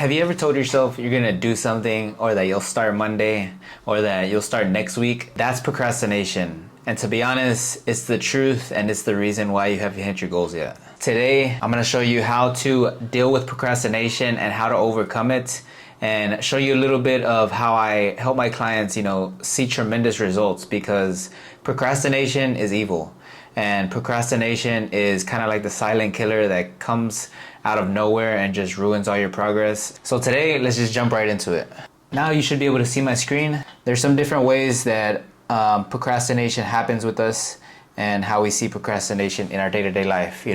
Have you ever told yourself you're gonna do something, or that you'll start Monday, or that you'll start next week? That's procrastination. And to be honest, it's the truth, and it's the reason why you haven't hit your goals yet. Today, I'm gonna show you how to deal with procrastination and how to overcome it, and show you a little bit of how I help my clients, see tremendous results, because procrastination is evil. And procrastination is kind of like the silent killer that comes out of nowhere and just ruins all your progress. So today, let's just jump right into it. Now you should be able to see my screen. There's some different ways that procrastination happens with us and how we see procrastination in our day-to-day life.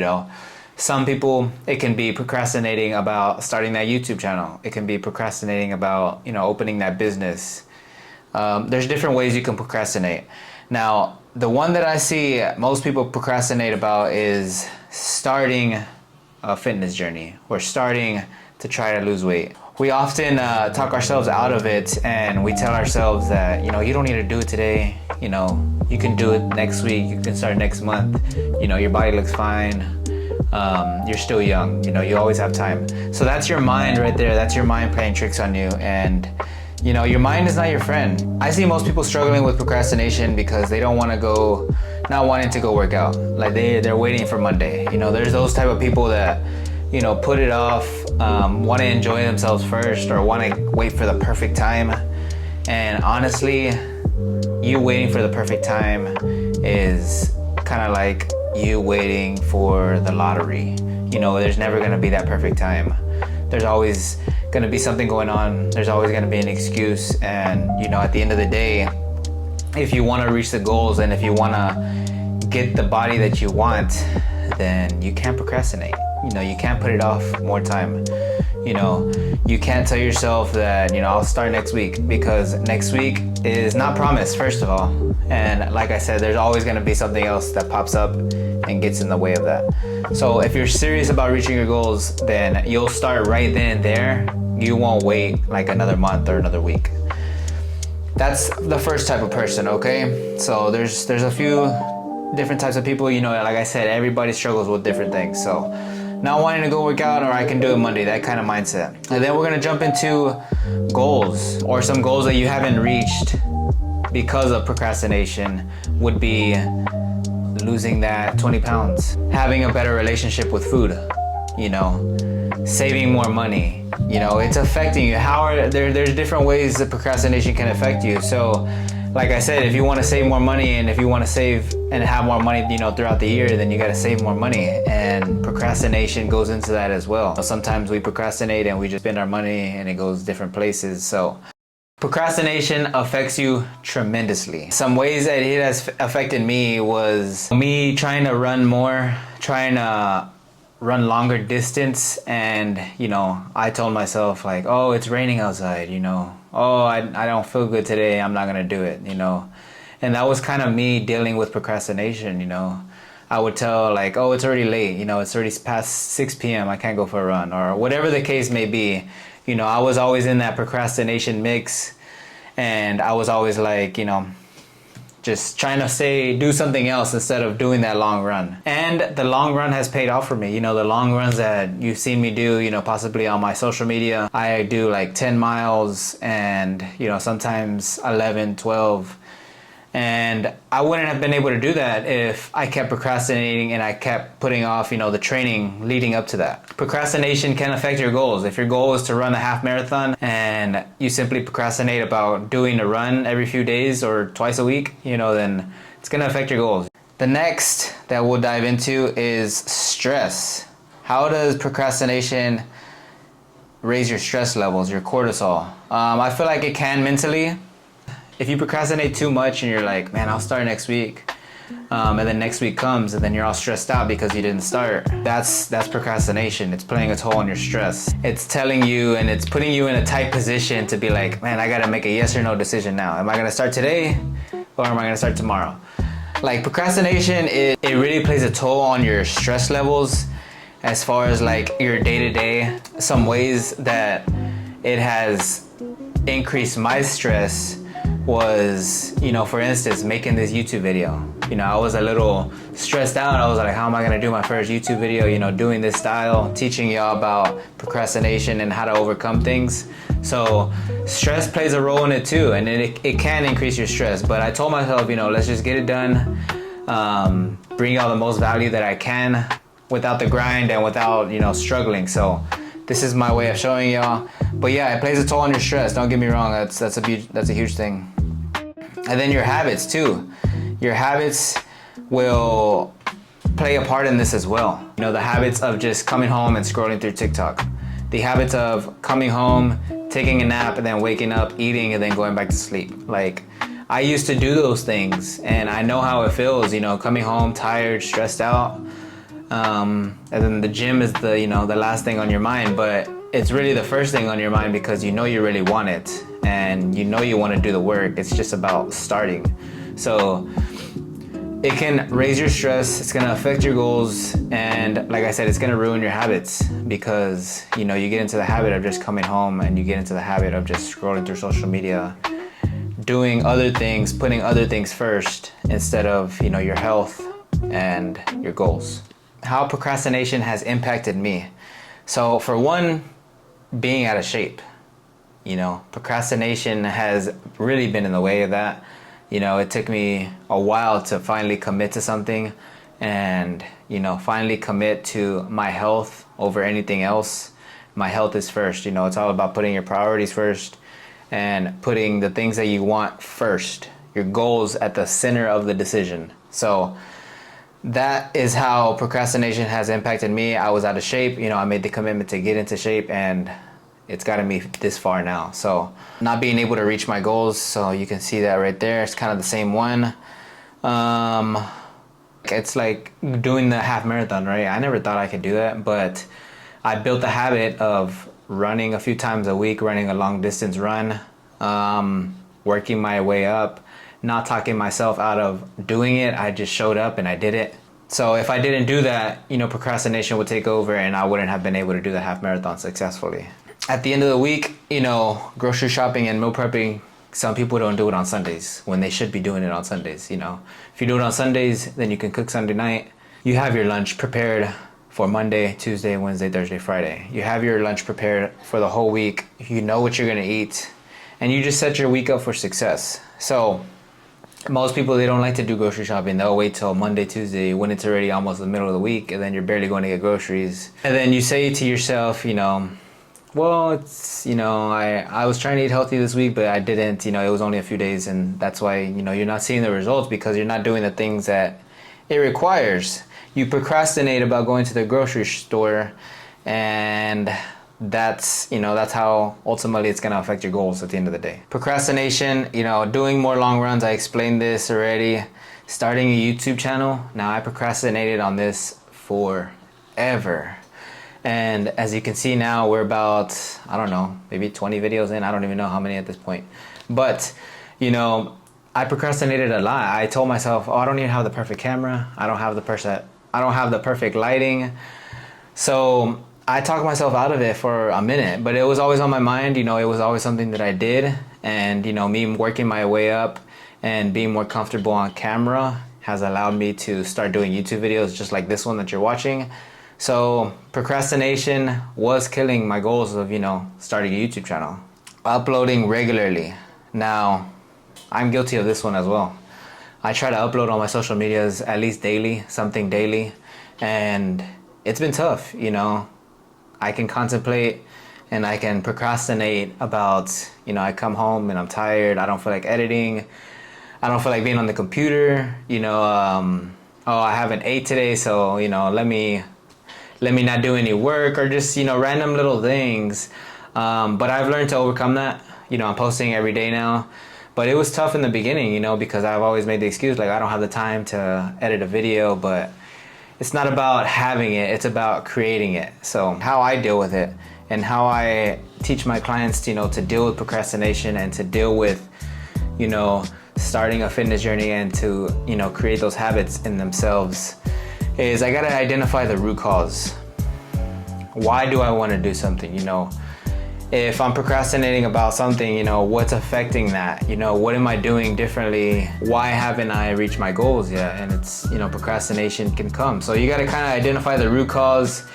Some people, it can be procrastinating about starting that YouTube channel. It can be procrastinating about, opening that business. There's different ways you can procrastinate. Now, the one that I see most people procrastinate about is starting a fitness journey or starting to try to lose weight. We often talk ourselves out of it, and we tell ourselves that, you don't need to do it today. You can do it next week. You can start next month. Your body looks fine. You're still young. You always have time. So that's your mind right there. That's your mind playing tricks on you. And your mind is not your friend. I see most people struggling with procrastination because they don't want to go, not wanting to go work out. Like they're waiting for Monday. There's those type of people that, put it off, want to enjoy themselves first, or want to wait for the perfect time. And honestly, you waiting for the perfect time is kind of like you waiting for the lottery. There's never going to be that perfect time. There's always going to be something going on. There's always going to be an excuse. And, at the end of the day, if you want to reach the goals and if you want to get the body that you want, then you can't procrastinate. You can't put it off more time. You can't tell yourself that, I'll start next week, because next week is not promised, first of all. And like I said, there's always going to be something else that pops up and gets in the way of that. So if you're serious about reaching your goals, then you'll start right then and there. You won't wait like another month or another week. That's the first type of person, okay? So there's a few different types of people. Like I said, everybody struggles with different things. So not wanting to go work out, or I can do it Monday, that kind of mindset. And then we're gonna jump into goals, or some goals that you haven't reached because of procrastination would be losing that 20 pounds, having a better relationship with food, saving more money. It's affecting you. There's different ways that procrastination can affect you. So like I said, if you want to save more money, and if you want to save and have more money, throughout the year, then you got to save more money. And procrastination goes into that as well. Sometimes we procrastinate and we just spend our money and it goes different places. So procrastination affects you tremendously. Some ways that it has affected me was me trying to run more, trying to run longer distance. And, I told myself like, oh, it's raining outside, oh, I don't feel good today, I'm not gonna do it, And that was kind of me dealing with procrastination, I would tell like, oh, it's already late, it's already past 6 p.m., I can't go for a run, or whatever the case may be. I was always in that procrastination mix, and I was always like, just trying to do something else instead of doing that long run. And the long run has paid off for me. The long runs that you've seen me do, possibly on my social media, I do like 10 miles and, sometimes 11, 12. And I wouldn't have been able to do that if I kept procrastinating and I kept putting off, the training leading up to that. Procrastination can affect your goals. If your goal is to run a half marathon and you simply procrastinate about doing a run every few days or twice a week, then it's going to affect your goals. The next that we'll dive into is stress. How does procrastination raise your stress levels, your cortisol? I feel like it can mentally. If you procrastinate too much and you're like, man, I'll start next week, and then next week comes and then you're all stressed out because you didn't start, that's procrastination. It's playing a toll on your stress. It's telling you, and it's putting you in a tight position to be like, man, I gotta make a yes or no decision now. Am I gonna start today, or am I gonna start tomorrow? Like procrastination, it really plays a toll on your stress levels as far as like your day-to-day. Some ways that it has increased my stress was, for instance, making this YouTube video. I was a little stressed out. I was like, how am I gonna do my first YouTube video, doing this style, teaching y'all about procrastination and how to overcome things. So stress plays a role in it too, and it can increase your stress. But I told myself, let's just get it done, bring y'all the most value that I can without the grind and without, struggling. So this is my way of showing y'all. But yeah, it plays a toll on your stress. Don't get me wrong. That's a huge thing. And then your habits too. Your habits will play a part in this as well. The habits of just coming home and scrolling through TikTok. The habits of coming home, taking a nap, and then waking up, eating, and then going back to sleep. Like, I used to do those things, and I know how it feels, coming home tired, stressed out. And then the gym is the last thing on your mind, but it's really the first thing on your mind because you really want it, and you want to do the work. It's just about starting. So it can raise your stress, it's gonna affect your goals, and like I said, it's gonna ruin your habits because you get into the habit of just coming home, and you get into the habit of just scrolling through social media, doing other things, putting other things first instead of your health and your goals. How procrastination has impacted me. So for one, being out of shape. Procrastination has really been in the way of that. It took me a while to finally commit to something and, finally commit to my health over anything else. My health is first. It's all about putting your priorities first and putting the things that you want first, your goals at the center of the decision. So that is how procrastination has impacted me. I was out of shape. I made the commitment to get into shape, and it's gotten me this far now. So not being able to reach my goals, so you can see that right there. It's kind of the same one. It's like doing the half marathon, right? I never thought I could do that, but I built the habit of running a few times a week, running a long distance run, working my way up, not talking myself out of doing it. I just showed up and I did it. So if I didn't do that, procrastination would take over and I wouldn't have been able to do the half marathon successfully. At the end of the week, grocery shopping and meal prepping, some people don't do it on Sundays when they should be doing it on Sundays. If you do it on Sundays, then you can cook Sunday night. You have your lunch prepared for Monday, Tuesday, Wednesday, Thursday, Friday. You have your lunch prepared for the whole week. You know what you're gonna eat, and you just set your week up for success. So most people, they don't like to do grocery shopping. They'll wait till Monday, Tuesday, when it's already almost the middle of the week, and then you're barely going to get groceries. And then you say to yourself, well, it's, I was trying to eat healthy this week, but I didn't, it was only a few days, and that's why, you're not seeing the results because you're not doing the things that it requires. You procrastinate about going to the grocery store, and that's how ultimately it's going to affect your goals at the end of the day. Procrastination, doing more long runs. I explained this already. Starting a YouTube channel. Now, I procrastinated on this forever. And as you can see now, we're about, I don't know, maybe 20 videos in. I don't even know how many at this point. But, I procrastinated a lot. I told myself, I don't even have the perfect camera. I don't have the perfect lighting. So I talked myself out of it for a minute, but it was always on my mind. It was always something that I did. And, me working my way up and being more comfortable on camera has allowed me to start doing YouTube videos just like this one that you're watching. So procrastination was killing my goals of, starting a YouTube channel. Uploading regularly. Now, I'm guilty of this one as well. I try to upload on my social medias at least daily, something daily, and it's been tough, I can contemplate and I can procrastinate about, I come home and I'm tired, I don't feel like editing, I don't feel like being on the computer, I haven't ate today, so, let me not do any work, or just, random little things. But I've learned to overcome that. I'm posting every day now. But it was tough in the beginning, because I've always made the excuse, like, I don't have the time to edit a video. But it's not about having it, it's about creating it. So how I deal with it and how I teach my clients to deal with procrastination and to deal with, starting a fitness journey and to, create those habits in themselves is I gotta identify the root cause. Why do I want to do something? If I'm procrastinating about something, you know, what's affecting that? You know, what am I doing differently? Why haven't I reached my goals yet? And it's, you know, procrastination can come. So you got to kind of identify the root cause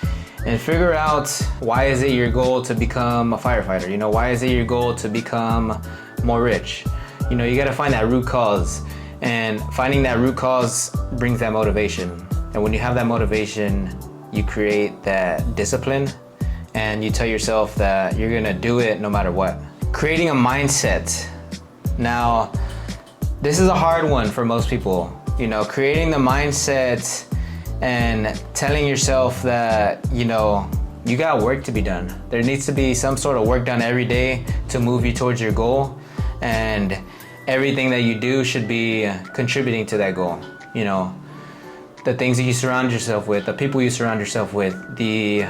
and figure out, why is it your goal to become a firefighter? You know, why is it your goal to become more rich? You know, you got to find that root cause, and finding that root cause brings that motivation. And when you have that motivation, you create that discipline, and you tell yourself that you're gonna do it no matter what. Creating a mindset. Now, this is a hard one for most people. You know, creating the mindset and telling yourself that, you know, you got work to be done. There needs to be some sort of work done every day to move you towards your goal, and everything that you do should be contributing to that goal. You know, the things that you surround yourself with, the people you surround yourself with, the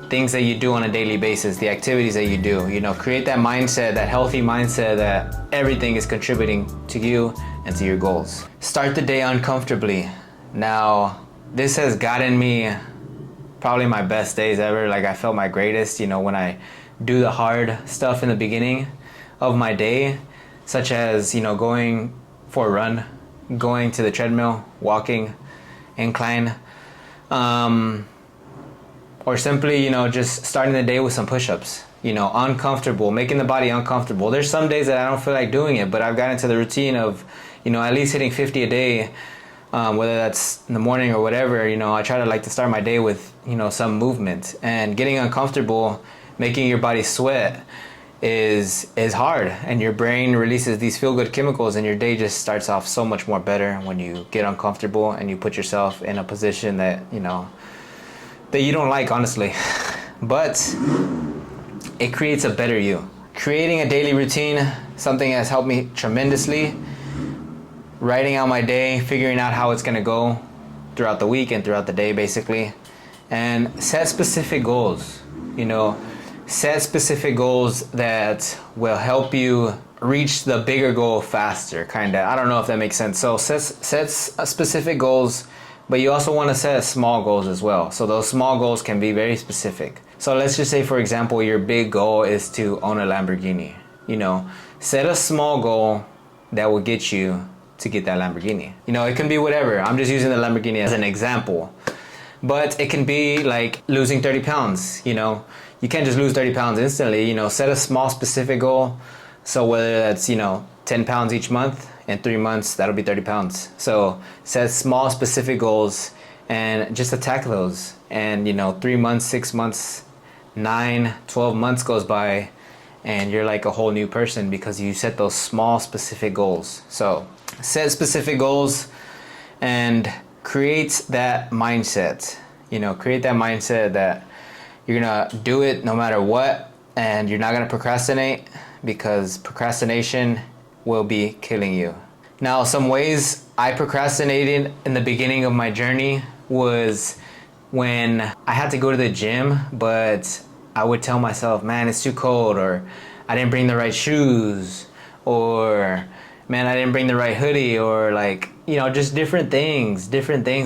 things that you do on a daily basis, the activities that you do, you know, create that mindset, that healthy mindset that everything is contributing to you and to your goals. Start the day uncomfortably. Now, this has gotten me probably my best days ever. Like, I felt my greatest, you know, when I do the hard stuff in the beginning of my day, such as, you know, going for a run, going to the treadmill, walking, incline, or simply, you know, just starting the day with some push-ups. You know, uncomfortable, making the body uncomfortable. There's some days that I don't feel like doing it, but I've gotten into the routine of, you know, at least hitting 50 a day, whether that's in the morning or whatever. You know, I try to start my day with, you know, some movement. And getting uncomfortable, making your body sweat is hard, and your brain releases these feel-good chemicals, and your day just starts off so much more better when you get uncomfortable and you put yourself in a position that, you know, that you don't like, honestly. But it creates a better you. Creating a daily routine, something has helped me tremendously. Writing out my day, figuring out how it's gonna go throughout the week and throughout the day, basically. And set specific goals. You know, set specific goals that will help you reach the bigger goal faster, kinda. I don't know if that makes sense. So set specific goals, but you also want to set small goals as well. So those small goals can be very specific. So let's just say, for example, your big goal is to own a Lamborghini. You know, set a small goal that will get you to get that Lamborghini. You know, it can be whatever. I'm just using the Lamborghini as an example. But it can be like losing 30 pounds, you know. You can't just lose 30 pounds instantly, you know. Set a small specific goal. So whether that's, you know, 10 pounds each month, in 3 months, that'll be 30 pounds. So set small specific goals and just attack those. And, you know, 3 months, 6 months, 9, 12 months goes by, and you're like a whole new person because you set those small specific goals. So set specific goals and create that mindset. You know, create that mindset that you're gonna do it no matter what, and you're not gonna procrastinate, because procrastination will be killing you. Now, some ways I procrastinated in the beginning of my journey was when I had to go to the gym, but I would tell myself, man, it's too cold, or I didn't bring the right shoes, or man, I didn't bring the right hoodie, or like, you know, just different things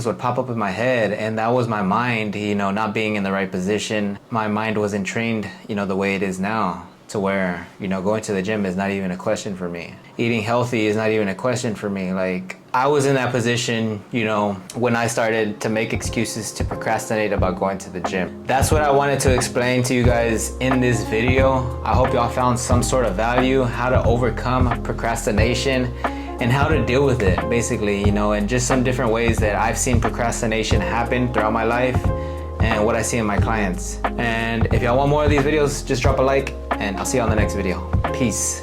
would pop up in my head, and that was my mind, you know, not being in the right position. My mind wasn't trained, you know, the way it is now, to where, you know, going to the gym is not even a question for me. Eating healthy is not even a question for me. Like, I was in that position, you know, when I started to make excuses to procrastinate about going to the gym. That's what I wanted to explain to you guys in this video. I hope y'all found some sort of value, how to overcome procrastination and how to deal with it, basically, you know, and just some different ways that I've seen procrastination happen throughout my life and what I see in my clients. And if y'all want more of these videos, just drop a like, and I'll see you on the next video. Peace.